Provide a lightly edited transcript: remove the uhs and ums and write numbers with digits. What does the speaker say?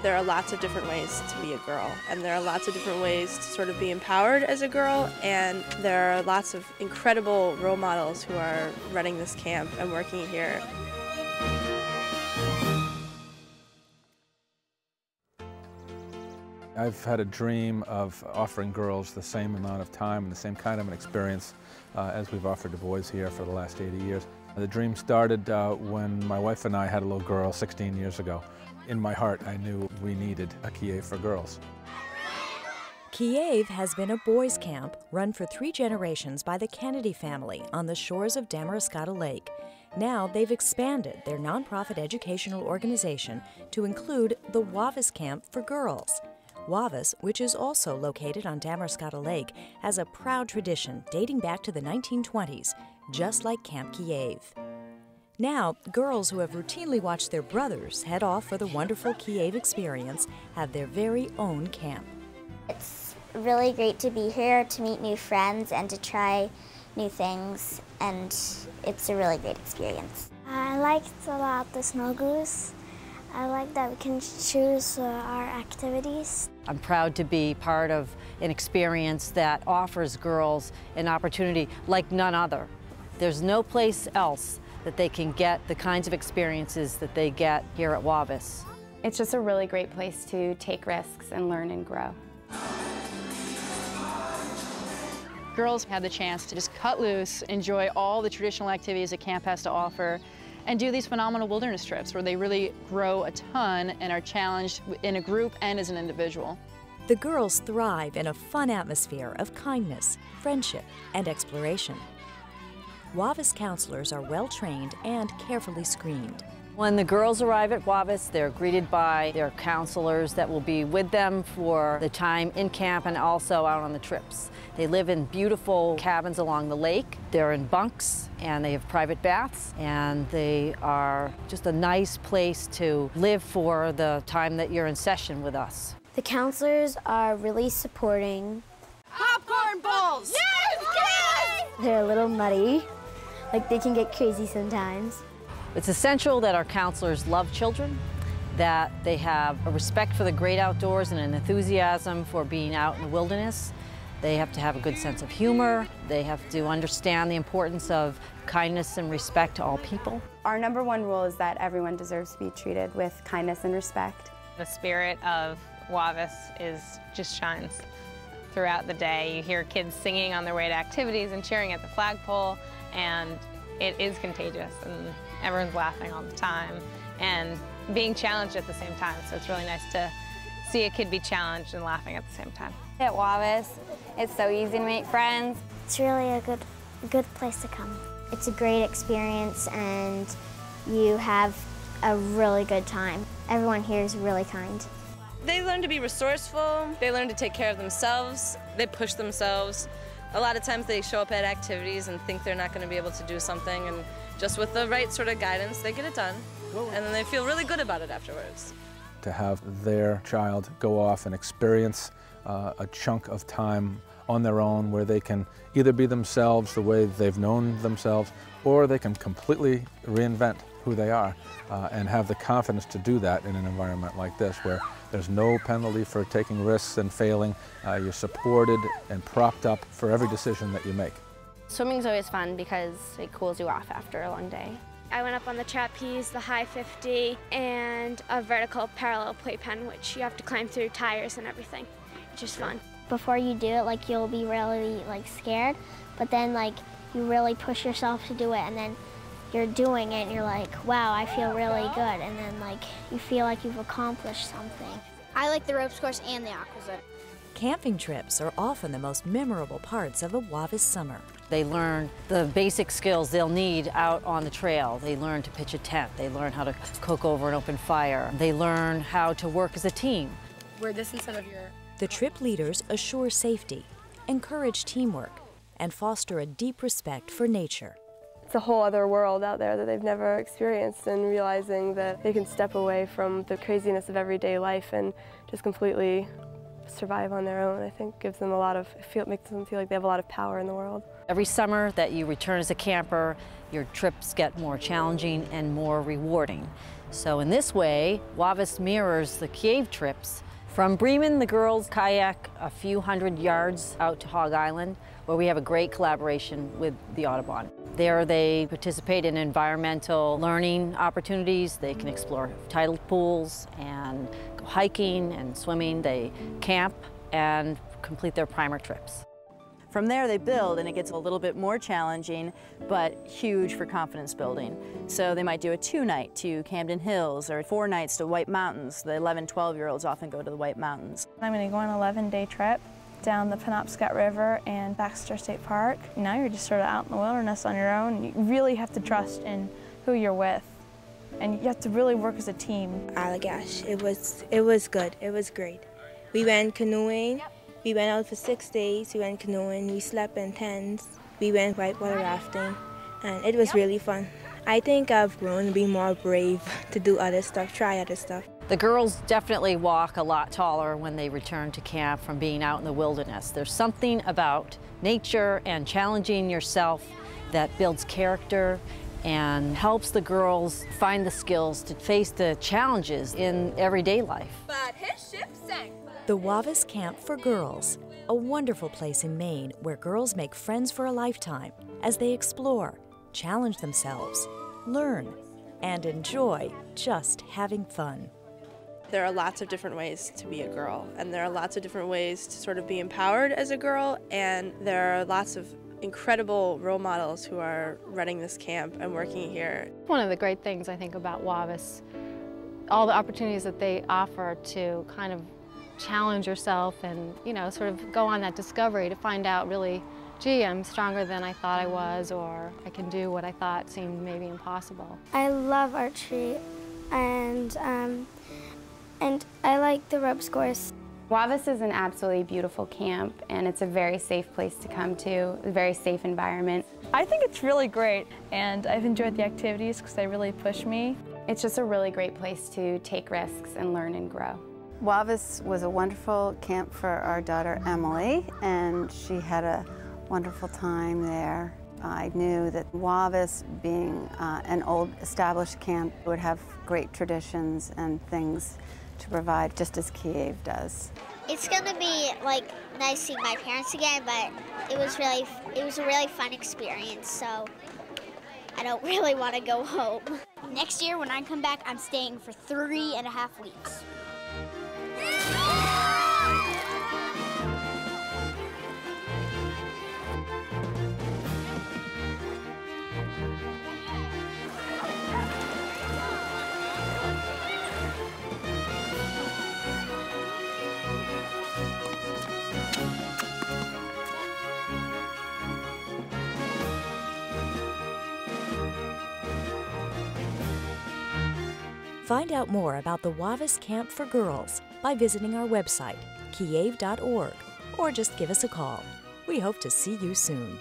There are lots of different ways to be a girl, and there are lots of different ways to sort of be empowered as a girl, and there are lots of incredible role models who are running this camp and working here. I've had a dream of offering girls the same amount of time and the same kind of an experience as we've offered to boys here for the last 80 years. The dream started when my wife and I had a little girl 16 years ago. In my heart, I knew we needed a Kiev for girls. Kiev has been a boys' camp run for 3 generations by the Kennedy family on the shores of Damariscotta Lake. Now they've expanded their nonprofit educational organization to include the Wavus Camp for girls. Wavus, which is also located on Damariscotta Lake, has a proud tradition dating back to the 1920s, just like Camp Kiev. Now, girls who have routinely watched their brothers head off for the wonderful Kiev experience have their very own camp. It's really great to be here, to meet new friends, and to try new things, and it's a really great experience. I liked a lot the snow goose. I like that we can choose our activities. I'm proud to be part of an experience that offers girls an opportunity like none other. There's no place else that they can get the kinds of experiences that they get here at Wavus. It's just a really great place to take risks and learn and grow. Girls have the chance to just cut loose, enjoy all the traditional activities that camp has to offer, and do these phenomenal wilderness trips where they really grow a ton and are challenged in a group and as an individual. The girls thrive in a fun atmosphere of kindness, friendship, and exploration. Wavus counselors are well-trained and carefully screened. When the girls arrive at Wavus, they're greeted by their counselors that will be with them for the time in camp and also out on the trips. They live in beautiful cabins along the lake. They're in bunks and they have private baths, and they are just a nice place to live for the time that you're in session with us. The counselors are really supporting. Popcorn balls! Yes, yes! They're a little muddy. Like, they can get crazy sometimes. It's essential that our counselors love children, that they have a respect for the great outdoors and an enthusiasm for being out in the wilderness. They have to have a good sense of humor. They have to understand the importance of kindness and respect to all people. Our #1 rule is that everyone deserves to be treated with kindness and respect. The spirit of Wavus just shines throughout the day. You hear kids singing on their way to activities and cheering at the flagpole, and it is contagious, and everyone's laughing all the time and being challenged at the same time. So it's really nice to see a kid be challenged and laughing at the same time. At Wavus, it's so easy to make friends. It's really a good place to come. It's a great experience, and you have a really good time. Everyone here is really kind. They learn to be resourceful, they learn to take care of themselves, they push themselves. A lot of times they show up at activities and think they're not going to be able to do something, and just with the right sort of guidance, they get it done. And then they feel really good about it afterwards. To have their child go off and experience a chunk of time on their own where they can either be themselves the way they've known themselves, or they can completely reinvent who they are and have the confidence to do that in an environment like this where there's no penalty for taking risks and failing. You're supported and propped up for every decision that you make. Swimming's always fun because it cools you off after a long day. I went up on the trapeze, the high 50, and a vertical parallel playpen, which you have to climb through tires and everything, which is fun. Before you do it, like, you'll be really, like, scared, but then, like, you really push yourself to do it, and then you're doing it and you're like, wow, I feel really good, and then, like, you feel like you've accomplished something. I like the ropes course and the aqua zone. Camping trips are often the most memorable parts of a Wavus summer. They learn the basic skills they'll need out on the trail. They learn to pitch a tent. They learn how to cook over an open fire. They learn how to work as a team. Wear this instead of your... The trip leaders assure safety, encourage teamwork, and foster a deep respect for nature. It's a whole other world out there that they've never experienced, and realizing that they can step away from the craziness of everyday life and just completely survive on their own, I think gives them a lot of, makes them feel like they have a lot of power in the world. Every summer that you return as a camper, your trips get more challenging and more rewarding. So in this way, Wavus mirrors the Kiev trips. From Bremen, the girls kayak a few hundred yards out to Hog Island, where we have a great collaboration with the Audubon. There they participate in environmental learning opportunities. They can explore tidal pools and go hiking and swimming. They camp and complete their primer trips. From there they build, and it gets a little bit more challenging, but huge for confidence building. So they might do a 2-night to Camden Hills, or 4 nights to White Mountains. The 11, 12-year-olds often go to the White Mountains. I'm going to go on an 11-day trip down the Penobscot River and Baxter State Park. Now you're just sort of out in the wilderness on your own. You really have to trust in who you're with, and you have to really work as a team. Allagash, it was good. It was great. We went canoeing. We went out for 6 days. We went canoeing. We slept in tents. We went whitewater rafting, and it was really fun. I think I've grown to be more brave to do other stuff, try other stuff. The girls definitely walk a lot taller when they return to camp from being out in the wilderness. There's something about nature and challenging yourself that builds character and helps the girls find the skills to face the challenges in everyday life. But his ship sank. The Wavus Camp for Girls, a wonderful place in Maine where girls make friends for a lifetime as they explore, challenge themselves, learn, and enjoy just having fun. There are lots of different ways to be a girl, and there are lots of different ways to sort of be empowered as a girl, and there are lots of incredible role models who are running this camp and working here. One of the great things I think about Wavus, all the opportunities that they offer to kind of challenge yourself and, you know, sort of go on that discovery to find out really, gee, I'm stronger than I thought I was, or I can do what I thought seemed maybe impossible. I love archery, and I like the ropes course. Wavus is an absolutely beautiful camp, and it's a very safe place to come to, a very safe environment. I think it's really great, and I've enjoyed the activities because they really push me. It's just a really great place to take risks and learn and grow. Wavus was a wonderful camp for our daughter Emily, and she had a wonderful time there. I knew that Wavus, being an old established camp, would have great traditions and things to provide, just as Kiev does. It's gonna be like nice seeing my parents again, but it was a really fun experience, so I don't really want to go home. Next year when I come back, I'm staying for 3.5 weeks. Find out more about the Wavus Camp for Girls by visiting our website, kiev.org, or just give us a call. We hope to see you soon.